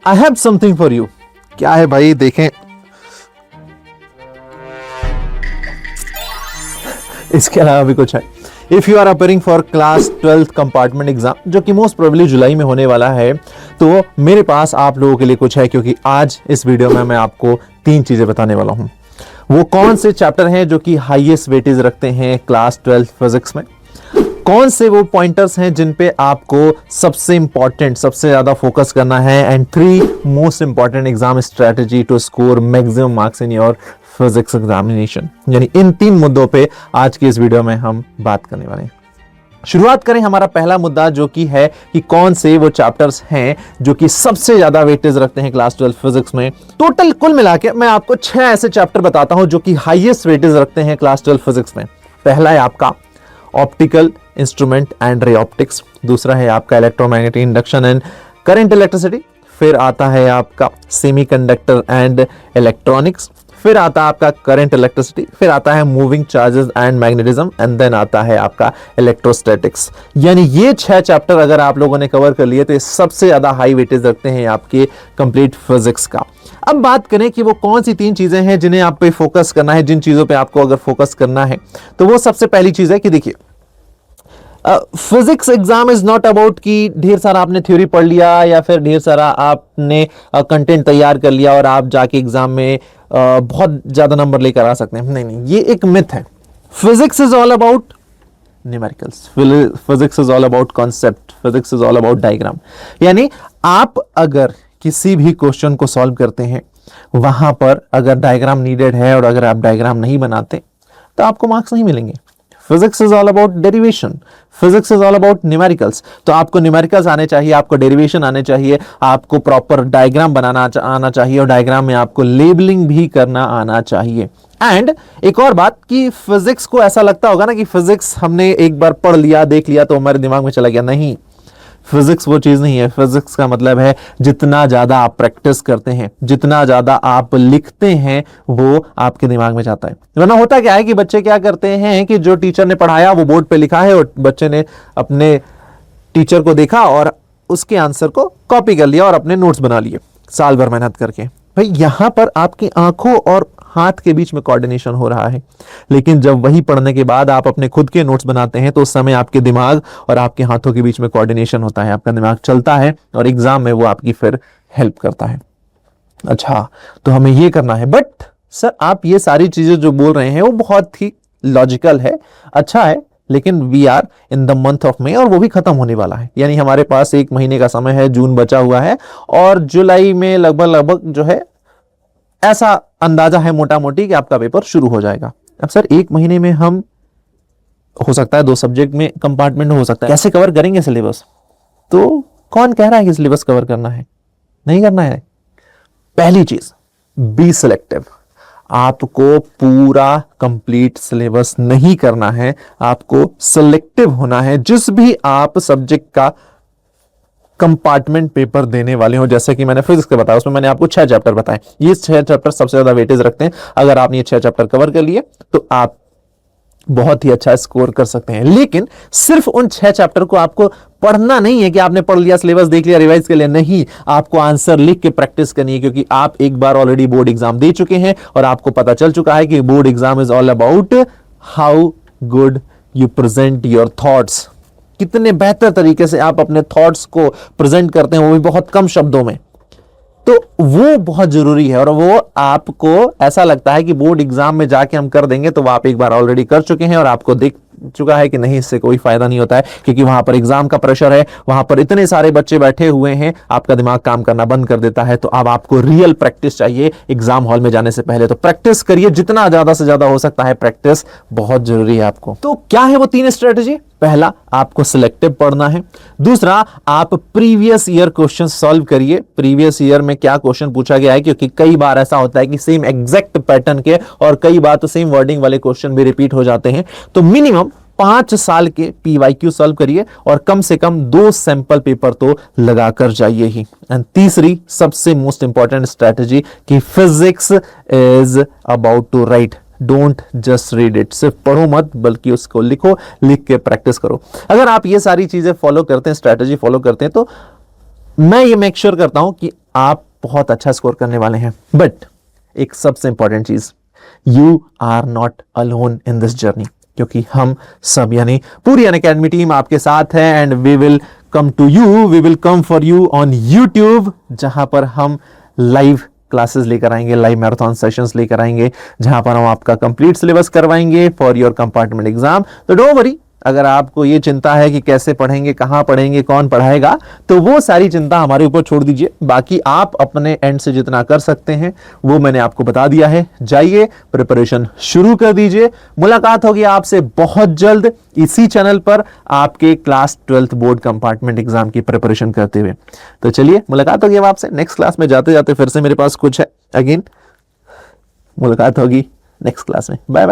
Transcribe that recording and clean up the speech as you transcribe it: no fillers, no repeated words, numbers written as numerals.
I have something for you. क्या है भाई, देखें। इसके अलावा भी कुछ है। If you are appearing for class 12th compartment exam, जो कि मोस्ट प्रोबेबली जुलाई में होने वाला है, तो मेरे पास आप लोगों के लिए कुछ है, क्योंकि आज इस वीडियो में मैं आपको 3 चीजें बताने वाला हूं। वो कौन से चैप्टर हैं जो कि हाईएस्ट वेटेज रखते हैं क्लास 12th फिजिक्स में, कौन से वो पॉइंटर्स हैं जिन पे आपको सबसे इंपॉर्टेंट, सबसे ज्यादा फोकस करना है, and 3 most important exam strategy to score maximum marks in your physics examination. यानी इन 3 मुद्दों पे आज की इस वीडियो में हम बात करने वाले हैं। शुरुआत करें हमारा पहला मुद्दा, जो कि है कि कौन से वो चैप्टर्स हैं जो कि सबसे ज्यादा वेटेज रखते हैं क्लास 12 फिजिक्स में। टोटल कुल मिला के मैं आपको 6 ऐसे चैप्टर बताता हूं जो कि हाईएस्ट वेटेज रखते हैं क्लास 12 फिजिक्स में। पहला है आपका optical instrument and ray optics, दूसरा है आपका electromagnetic induction and current electricity, फिर आता है आपका सेमीकंडक्टर एंड इलेक्ट्रॉनिक्स, फिर आता है आपका करंट इलेक्ट्रिसिटी, फिर आता है moving charges and magnetism, and then आता है आपका इलेक्ट्रोस्टैटिक्स। यानी ये 6 चैप्टर अगर आप लोगों ने कवर कर लिए तो ये सबसे ज्यादा हाई वेटेज रखते हैं आपके कंप्लीट फिजिक्स का। अब बात करें कि वो कौन सी 3 चीजें हैं जिन्हें आप पे फोकस करना है, जिन चीजों पे आपको अगर फोकस करना है, तो वो सबसे पहली चीज है कि देखिए, physics exam is not about कि ढेर सारा आपने थ्योरी पढ़ लिया या फिर ढेर सारा आपने कंटेंट तैयार कर लिया और आप जाके एग्जाम में बहुत ज्यादा नंबर लेकर आ सकते हैं। नहीं, ये एक मिथ है। Physics is all about numericals, physics is all about concept, physics is all about diagram. यानी आप अगर किसी भी क्वेश्चन को सॉल्व करते हैं, वहां पर अगर डायग्राम नीडेड है और अगर आप डायग्राम नहीं बनाते तो आपको मार्क्स नहीं मिलेंगे। Physics is all about derivation, physics is all about numericals. तो आपको न्यूमेरिकल्स आने चाहिए, आपको डेरिवेशन आने चाहिए, आपको प्रॉपर डायग्राम बनाना आना चाहिए और डायग्राम में आपको लेबलिंग भी करना आना चाहिए। एंड एक और बात कि फिजिक्स को ऐसा लगता होगा ना कि फिजिक्स हमने एक बार पढ़ लिया, देख लिया तो हमारे दिमाग में चला गया। नहीं, फिजिक्स वो चीज नहीं है। फिजिक्स का मतलब है जितना ज्यादा आप प्रैक्टिस करते हैं, जितना ज्यादा आप लिखते हैं, वो आपके दिमाग में जाता है। वरना होता क्या है कि बच्चे क्या करते हैं कि जो टीचर ने पढ़ाया वो बोर्ड पे लिखा है और बच्चे ने अपने टीचर को देखा और उसके आंसर को कॉपी कर लिया और अपने नोट्स बना लिए साल भर मेहनत करके। भाई यहां पर आपकी आंखों और हाथ के बीच में कोऑर्डिनेशन हो रहा है, लेकिन जब वही पढ़ने के बाद आप अपने खुद के नोट्स बनाते हैं तो उस समय आपके दिमाग और आपके हाथों के बीच में कोऑर्डिनेशन होता है, आपका दिमाग चलता है और एग्जाम में वो आपकी फिर हेल्प करता है। अच्छा, तो हमें ये करना है। बट सर आप ये सारी चीजें जो बोल रहे हैं वो बहुत ही लॉजिकल है, अच्छा है, लेकिन we are in the month of May और वो भी खत्म होने वाला है। यानी हमारे पास 1 महीने का समय है, जून बचा हुआ है और जुलाई में लगभग जो है ऐसा अंदाजा है मोटा मोटी कि आपका पेपर शुरू हो जाएगा। अब सर 1 महीने में हम, हो सकता है 2 सब्जेक्ट में कंपार्टमेंट हो सकता है, कैसे कवर करेंगे सिलेबस? तो कौन कह रहा है कि सिलेबस कवर करना है? नहीं करना है। पहली चीज, बी सिलेक्टिव। आपको पूरा कंप्लीट सिलेबस नहीं करना है, आपको सिलेक्टिव होना है। जिस भी आप सब्जेक्ट का कंपार्टमेंट पेपर देने वाले हो, जैसे कि मैंने फिजिक्स का बताया, उसमें मैंने आपको 6 चैप्टर बताए, ये 6 चैप्टर सबसे ज्यादा वेटेज रखते हैं। अगर आपने ये 6 चैप्टर कवर कर लिए तो आप बहुत ही अच्छा स्कोर कर सकते हैं। लेकिन सिर्फ उन 6 चैप्टर को आपको पढ़ना नहीं है कि आपने पढ़ लिया, सिलेबस देख लिया, रिवाइज कर लिया। नहीं, आपको आंसर लिख के प्रैक्टिस करनी है, क्योंकि आप एक बार ऑलरेडी बोर्ड एग्जाम दे चुके हैं और आपको पता चल चुका है कि board exam is all about how good you present your thoughts. कितने बेहतर तरीके से आप अपने थॉट्स को प्रेजेंट करते हैं, वो भी बहुत कम शब्दों में। तो वो बहुत जरूरी है और वो आपको ऐसा लगता है कि बोर्ड एग्जाम में जाके हम कर देंगे, तो वो आप एक बार ऑलरेडी कर चुके हैं और आपको देख चुका है कि नहीं, इससे कोई फायदा नहीं होता है, क्योंकि वहां पर एग्जाम का प्रेशर है, वहां पर इतने सारे बच्चे बैठे हुए हैं, आपका दिमाग काम करना बंद कर देता है। तो अब आपको रियल प्रैक्टिस चाहिए एग्जाम हॉल में जाने से पहले। तो प्रैक्टिस करिए, जितना ज्यादा से ज्यादा हो सकता है, प्रैक्टिस बहुत जरूरी है आपको। तो क्या है वो 3 स्ट्रेटेजी? पहला, आपको सिलेक्टिव पढ़ना है। दूसरा, आप प्रीवियस ईयर क्वेश्चन सॉल्व करिए। प्रीवियस ईयर में क्या क्वेश्चन पूछा गया है, क्योंकि कई बार ऐसा होता है कि सेम एग्जैक्ट पैटर्न के और कई बार तो सेम वर्डिंग वाले क्वेश्चन भी रिपीट हो जाते हैं। तो मिनिमम 5 साल के PYQ सॉल्व करिए और कम से कम 2 सैंपल पेपर तो लगाकर जाइए ही। एंड तीसरी सबसे मोस्ट इंपॉर्टेंट स्ट्रेटेजी कि physics is about to write, don't just read it. सिर्फ पढ़ो मत, बल्कि उसको लिखो, लिख के प्रैक्टिस करो। अगर आप ये सारी चीजें फॉलो करते हैं, स्ट्रेटेजी फॉलो करते हैं, तो मैं ये मेक श्योर करता हूं कि आप बहुत अच्छा स्कोर करने वाले हैं। बट एक सबसे इंपॉर्टेंट चीज, you are not alone in this journey, क्योंकि हम सब यानी पूरी अनअकैडमी टीम आपके साथ है and we will come to you, we will come for you on YouTube, जहां पर हम लाइव क्लासेस लेकर आएंगे, लाइव मैराथन सेशंस लेकर आएंगे, जहां पर हम आपका कंप्लीट सिलेबस करवाएंगे फॉर योर कंपार्टमेंट एग्जाम। तो डोंट वरी, अगर आपको ये चिंता है कि कैसे पढ़ेंगे, कहां पढ़ेंगे, कौन पढ़ाएगा, तो वो सारी चिंता हमारे ऊपर छोड़ दीजिए। बाकी आप अपने एंड से जितना कर सकते हैं वो मैंने आपको बता दिया है। जाइए प्रिपरेशन शुरू कर दीजिए। मुलाकात होगी आपसे बहुत जल्द इसी चैनल पर आपके class 12th board compartment exam की प्रिपरेशन करते हुए। तो चलिए मुलाकात होगी अब आपसे नेक्स्ट क्लास में। जाते जाते फिर से मेरे पास कुछ है, अगेन मुलाकात होगी नेक्स्ट क्लास में। Bye bye.